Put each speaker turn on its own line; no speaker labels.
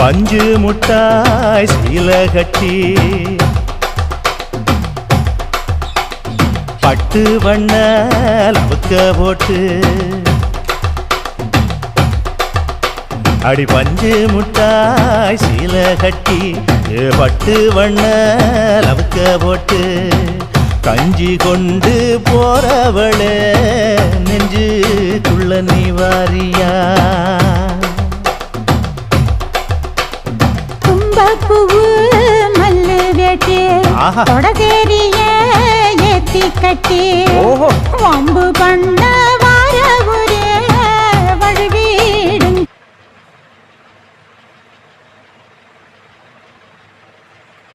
பஞ்சு முட்டாய் சீல கட்டி பட்டு வண்ண லவுக்க போட்டு அடி பஞ்சு முட்டாய் சீல கட்டி பட்டு வண்ண லவுக்க போட்டு கஞ்சி கொண்டு போறவளே நெஞ்சுக்குள்ள நீ வாரியா
பூவு மல்லு வேட்டி தொடதேரிய ஏத்தி கட்டி வம்பு பண்ண